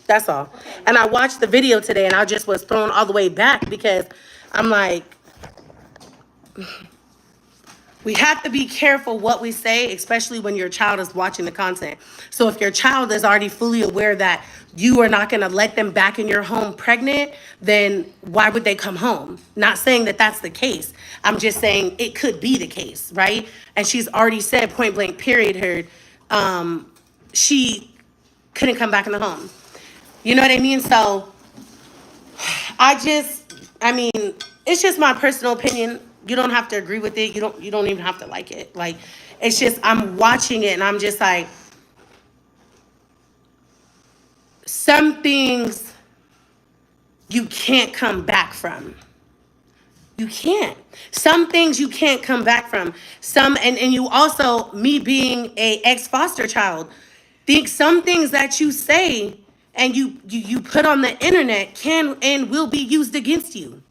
That's all. And I watched the video today and I just was thrown all the way back because I'm like, we have to be careful what we say, especially when your child is watching the content. So if your child is already fully aware that you are not going to let them back in your home pregnant, then why would they come home? Not saying that that's the case. I'm just saying it could be the case, right? And she's already said point blank period her, she couldn't come back in the home. You know what I mean? So I mean, it's just my personal opinion. You don't have to agree with it. You don't even have to like it. Like, it's just, I'm watching it and I'm just like, some things you can't come back from. You can't. Some things you can't come back from. And you also, me being a ex-foster child, think some things that you say and you put on the internet can and will be used against you.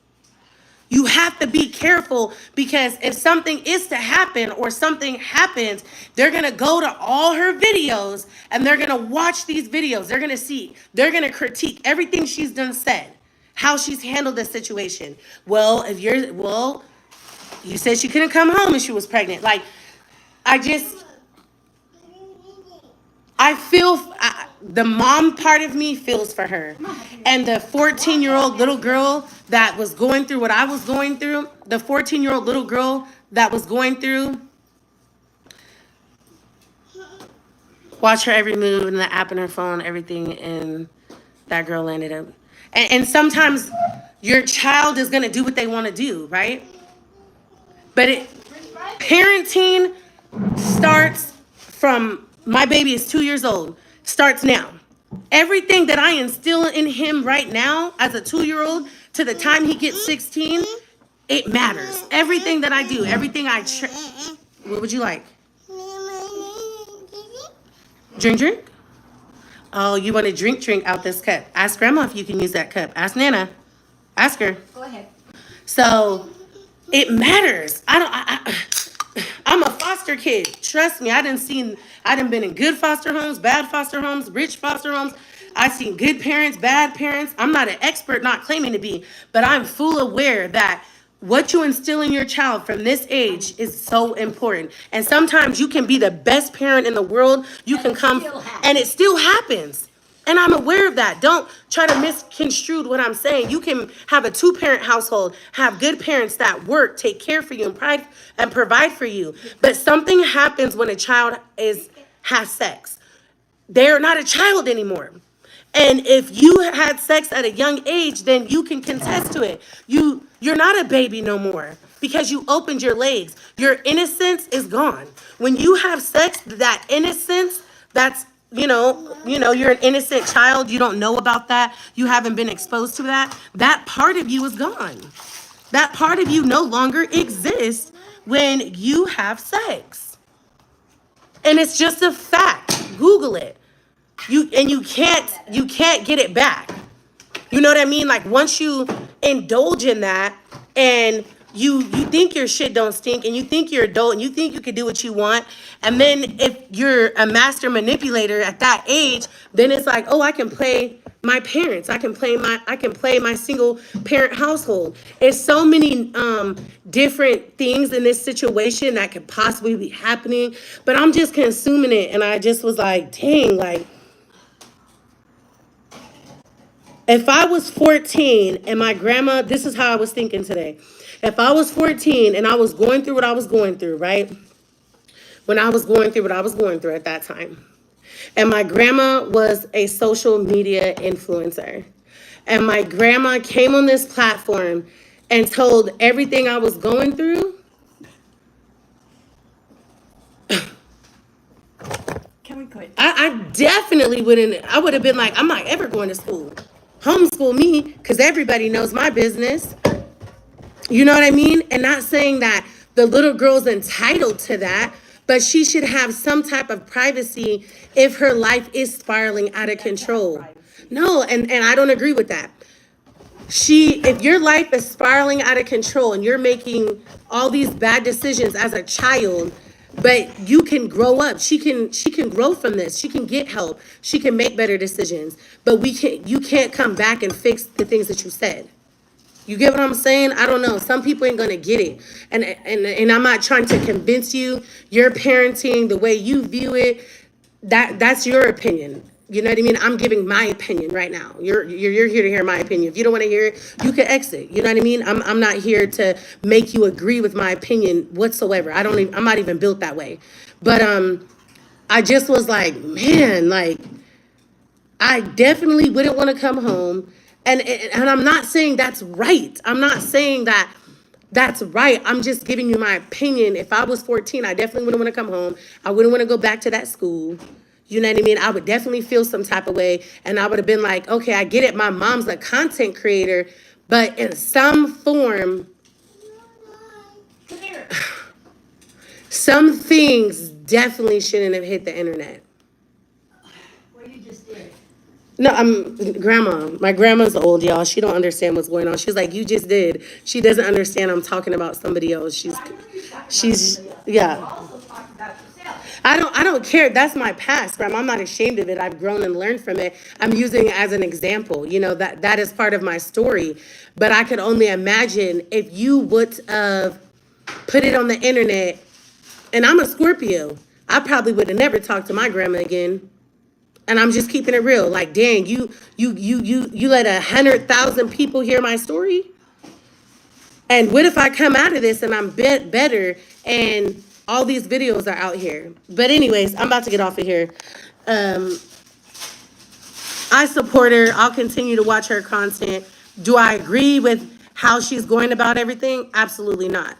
You have to be careful because if something is to happen or something happens, they're going to go to all her videos and they're going to watch these videos. They're going to see, they're going to critique everything she's done said, how she's handled the situation. Well, you said she couldn't come home and she was pregnant. Like, the mom part of me feels for her. And the 14-year-old little girl that was going through what I was going through, the 14-year-old little girl that was going through, watch her every move and the app in her phone, everything, and that girl landed up. And sometimes your child is going to do what they want to do, right? But parenting starts from, my baby is 2 years old, starts now. Everything that I instill in him right now as a 2-year-old to the time he gets 16, it matters. Everything that I do, everything what would you like? Drink? Oh, you want to drink out this cup. Ask Grandma if you can use that cup. Ask Nana. Ask her. Go ahead. So, it matters. I'm a foster kid. Trust me, I done been in good foster homes, bad foster homes, rich foster homes. I've seen good parents, bad parents. I'm not an expert, not claiming to be, but I'm full aware that what you instill in your child from this age is so important. And sometimes you can be the best parent in the world. You can come, and it still happens. And I'm aware of that. Don't try to misconstrue what I'm saying. You can have a 2-parent household, have good parents that work, take care for you, and provide for you. But something happens when a child has sex. They're not a child anymore. And if you had sex at a young age, then you can contest to it. You're not a baby no more because you opened your legs. Your innocence is gone. When you have sex, that innocence, that's you're an innocent child. You don't know about that. You haven't been exposed to that. That part of you is gone. That part of you no longer exists when you have sex. And it's just a fact. Google it. You can't get it back. You know what I mean? Like, once you indulge in that and you think your shit don't stink and you think you're adult and you think you can do what you want, and then if you're a master manipulator at that age, then it's like, oh, I can play my parents. I can play my single parent household. It's so many different things in this situation that could possibly be happening, but I'm just consuming it, and I just was like, dang, like, if I was 14 and my grandma, this is how I was thinking today. If I was 14 and I was going through what I was going through, right? When I was going through what I was going through at that time. And my grandma was a social media influencer. And my grandma came on this platform and told everything I was going through. Can we quit? I definitely wouldn't. I would have been like, I'm not ever going to school. Homeschool me, because everybody knows my business. You know what I mean? And not saying that the little girl's entitled to that, but she should have some type of privacy if her life is spiraling out of control. No, and I don't agree with that. If your life is spiraling out of control and you're making all these bad decisions as a child, but you can grow up. She can grow from this. She can get help. She can make better decisions. But you can't come back and fix the things that you said. You get what I'm saying? I don't know. Some people ain't gonna get it. And I'm not trying to convince you. Your parenting, the way you view it, that's your opinion. You know what I mean? I'm giving my opinion right now. You're here to hear my opinion. If you don't want to hear it, you can exit. You know what I mean? I'm not here to make you agree with my opinion whatsoever. I'm not even built that way. But I just was like, man, like I definitely wouldn't want to come home. And I'm not saying that's right. I'm not saying that that's right. I'm just giving you my opinion. If I was 14, I definitely wouldn't want to come home. I wouldn't want to go back to that school. You know what I mean? I would definitely feel some type of way. And I would have been like, okay, I get it. My mom's a content creator, but in some form, Come here. some things definitely shouldn't have hit the internet. What you just did. No, grandma. My grandma's old, y'all. She don't understand what's going on. She's like, you just did. She doesn't understand I'm talking about somebody else. She's, yeah. Also talk about yourself. I don't care. That's my past, grandma. I'm not ashamed of it. I've grown and learned from it. I'm using it as an example. You know, that is part of my story. But I could only imagine if you would have put it on the internet, and I'm a Scorpio, I probably would have never talked to my grandma again. And I'm just keeping it real. Like, dang, you let 100,000 people hear my story? And what if I come out of this and I'm better and all these videos are out here? But anyways, I'm about to get off of here. I support her. I'll continue to watch her content. Do I agree with how she's going about everything? Absolutely not.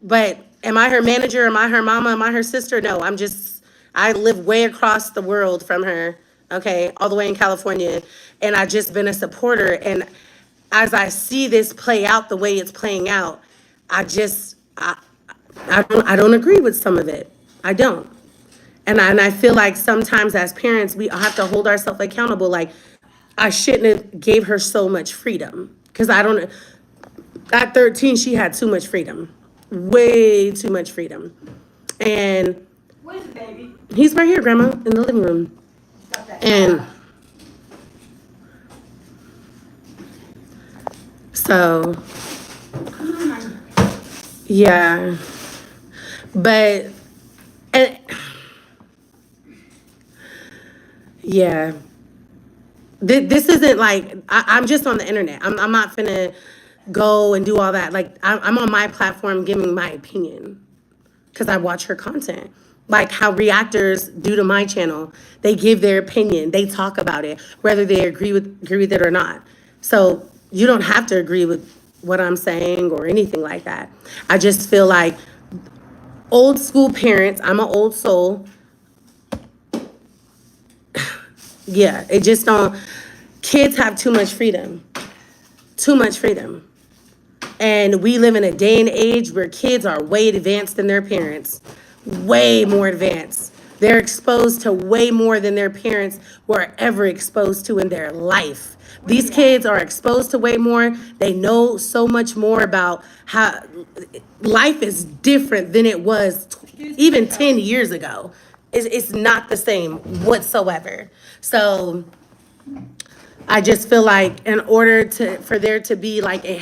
But am I her manager? Am I her mama? Am I her sister? No, I live way across the world from her, okay, all the way in California. And I've just been a supporter. And as I see this play out the way it's playing out, I don't agree with some of it. I don't. And I feel like sometimes as parents, we have to hold ourselves accountable. Like, I shouldn't have gave her so much freedom. Because at 13, she had too much freedom. Way too much freedom. And Where's the baby? he's right here, Grandma, in the living room. Stop that. And so, yeah. But, and, yeah. This isn't like, I'm just on the internet. I'm not finna go and do all that. Like, I'm on my platform giving my opinion because I watch her content. Like how reactors do to my channel, they give their opinion, they talk about it, whether they agree with it or not. So you don't have to agree with what I'm saying or anything like that. I just feel like old school parents, I'm an old soul. Yeah, it just don't, kids have too much freedom. Too much freedom. And we live in a day and age where kids are way advanced than their parents. Way more advanced. They're exposed to way more than their parents were ever exposed to in their life. These kids are exposed to way more. They know so much more about how life is different than it was even 10 years ago. It's not the same whatsoever. So I just feel like in order for there to be like a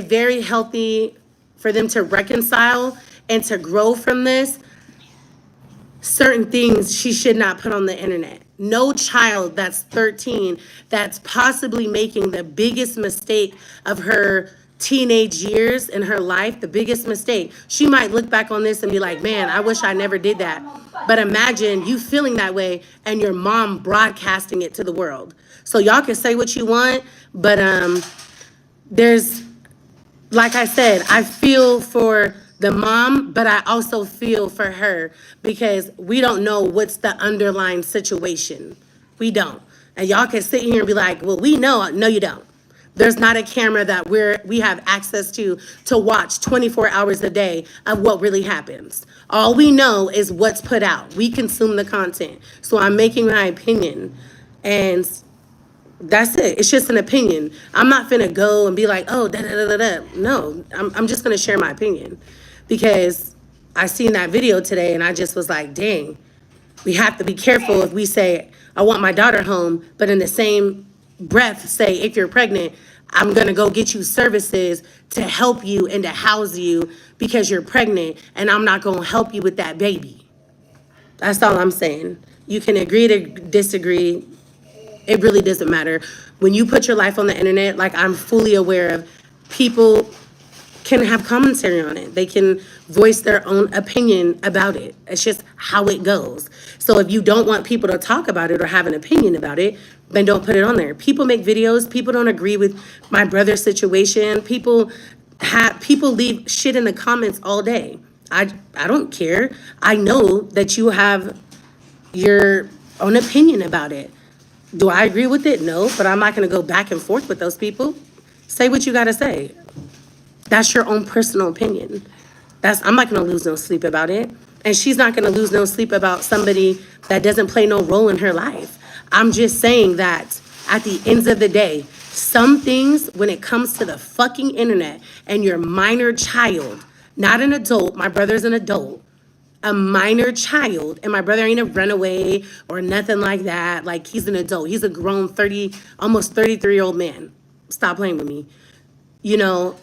very healthy, for them to reconcile and to grow from this, certain things she should not put on the internet. No child that's 13 that's possibly making the biggest mistake of her teenage years in her life, the biggest mistake. She might look back on this and be like, man, I wish I never did that. But imagine you feeling that way and your mom broadcasting it to the world. So y'all can say what you want, but there's, like I said, I feel for the mom, but I also feel for her because we don't know what's the underlying situation. We don't. And y'all can sit here and be like, well, we know. No, you don't. There's not a camera that we have access to watch 24 hours a day of what really happens. All we know is what's put out. We consume the content. So I'm making my opinion. And that's it. It's just an opinion. I'm not finna go and be like, oh, da da da da da. No, I'm just gonna share my opinion because I seen that video today and I just was like, dang, we have to be careful if we say, I want my daughter home, but in the same breath say, if you're pregnant, I'm gonna go get you services to help you and to house you because you're pregnant and I'm not gonna help you with that baby. That's all I'm saying. You can agree to disagree. It really doesn't matter. When you put your life on the internet, like I'm fully aware of, people can have commentary on it. They can voice their own opinion about it. It's just how it goes. So if you don't want people to talk about it or have an opinion about it, then don't put it on there. People make videos. People don't agree with my brother's situation. People leave shit in the comments all day. I don't care. I know that you have your own opinion about it. Do I agree with it? No, but I'm not gonna go back and forth with those people. Say what you gotta say. That's your own personal opinion. I'm not gonna lose no sleep about it. And she's not gonna lose no sleep about somebody that doesn't play no role in her life. I'm just saying that at the ends of the day, some things when it comes to the fucking internet and your minor child, not an adult, my brother's an adult, a minor child, and my brother ain't a runaway or nothing like that. Like, he's an adult. He's a grown 30, almost 33-year-old man. Stop playing with me. You know,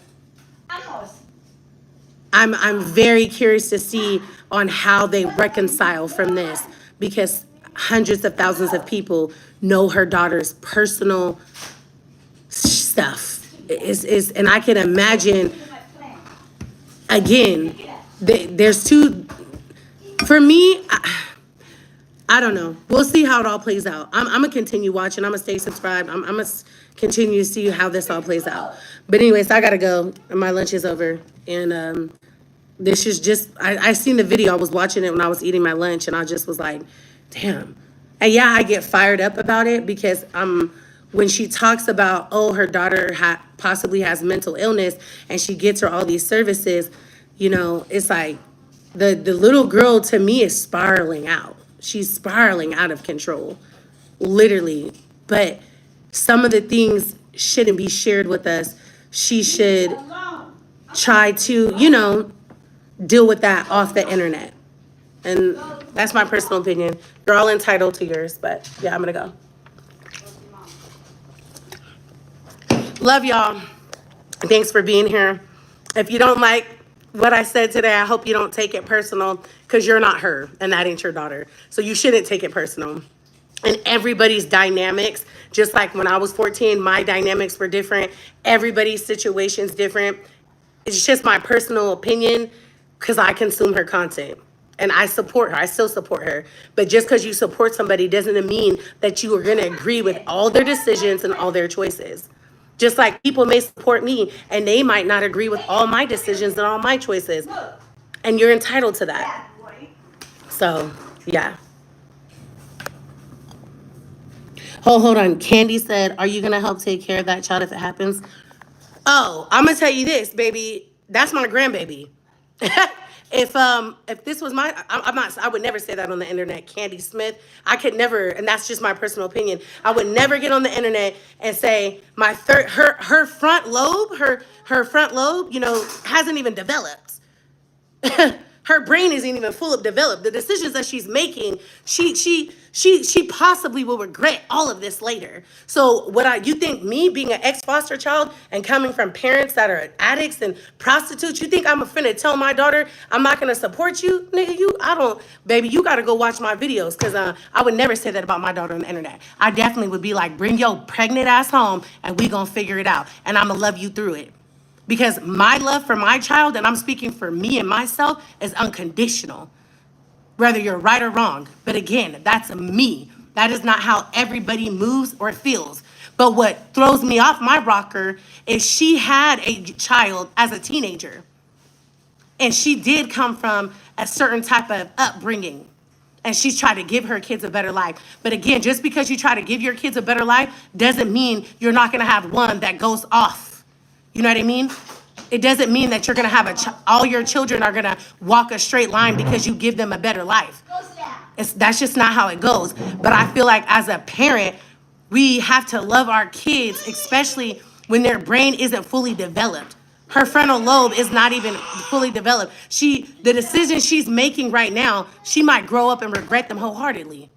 I'm very curious to see on how they reconcile from this because hundreds of thousands of people know her daughter's personal stuff. And I can imagine, again, there's two. For me, I don't know. We'll see how it all plays out. I'm gonna continue watching. I'm gonna stay subscribed. I'm gonna continue to see how this all plays out. But anyways, I gotta go. My lunch is over, and this is just. I seen the video. I was watching it when I was eating my lunch, and I just was like, damn. And yeah, I get fired up about it because when she talks about, oh, her daughter possibly has mental illness, and she gets her all these services, you know, it's like. The little girl to me is spiraling out. She's spiraling out of control, literally. But some of the things shouldn't be shared with us. She should try to, deal with that off the internet. And that's my personal opinion. You're all entitled to yours, but yeah, I'm gonna go. Love y'all. Thanks for being here. If you don't like what I said today, I hope you don't take it personal because you're not her and that ain't your daughter. So you shouldn't take it personal. And everybody's dynamics, just like when I was 14, my dynamics were different. Everybody's situation's different. It's just my personal opinion because I consume her content. And I support her. I still support her. But just because you support somebody doesn't mean that you are going to agree with all their decisions and all their choices. Just like people may support me and they might not agree with all my decisions and all my choices. And you're entitled to that. So, yeah. Hold on. Candy said, are you going to help take care of that child if it happens? Oh, I'm going to tell you this, baby. That's my grandbaby. If this was I would never say that on the internet, Candy Smith. I could never, and that's just my personal opinion. I would never get on the internet and say her front lobe, her front lobe, hasn't even developed. Her brain isn't even fully developed. The decisions that she's making, she possibly will regret all of this later. So you think me being an ex-foster child and coming from parents that are addicts and prostitutes, you think I'm finna tell my daughter I'm not gonna support you? Nigga, baby, you gotta go watch my videos because I would never say that about my daughter on the internet. I definitely would be like, bring your pregnant ass home and we gonna figure it out. And I'm gonna love you through it. Because my love for my child, and I'm speaking for me and myself, is unconditional. Whether you're right or wrong. But again, that's me. That is not how everybody moves or feels. But what throws me off my rocker is she had a child as a teenager. And she did come from a certain type of upbringing. And she's trying to give her kids a better life. But again, just because you try to give your kids a better life doesn't mean you're not going to have one that goes off. You know what I mean? It doesn't mean that you're going to have all your children are going to walk a straight line because you give them a better life. That's just not how it goes. But I feel like as a parent, We have to love our kids, especially when their brain isn't fully developed. Her frontal lobe is not even fully developed. The decisions she's making right now, she might grow up and regret them wholeheartedly.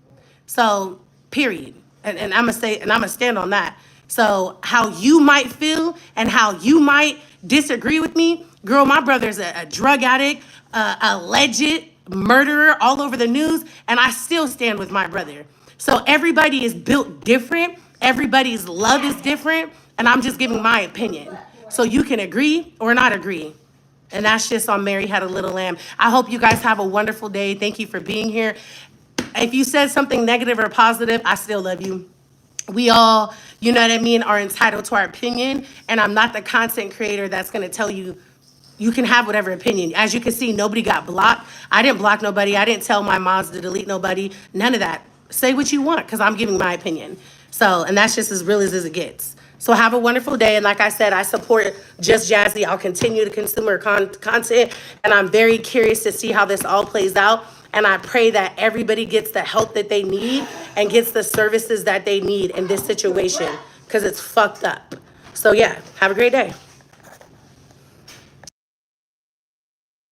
So, period. And I'm gonna say, and I'm gonna stand on that. So, how you might feel and how you might disagree with me, girl, my brother's a drug addict, a alleged murderer all over the news, and I still stand with my brother. So, everybody is built different, everybody's love is different, and I'm just giving my opinion. So, you can agree or not agree. And that's just on Mary Had a Little Lamb. I hope you guys have a wonderful day. Thank you for being here. If you said something negative or positive, I still love you. We all, you know what I mean, are entitled to our opinion. And I'm not the content creator that's going to tell you you can have whatever opinion. As you can see, nobody got blocked. I didn't block nobody. I didn't tell my moms to delete nobody. None of that. Say what you want because I'm giving my opinion. So, and that's just as real as it gets. So have a wonderful day. And like I said, I support Justjazzy. I'll continue to consume her content. And I'm very curious to see how this all plays out. And I pray that everybody gets the help that they need and gets the services that they need in this situation because it's fucked up. So yeah, have a great day.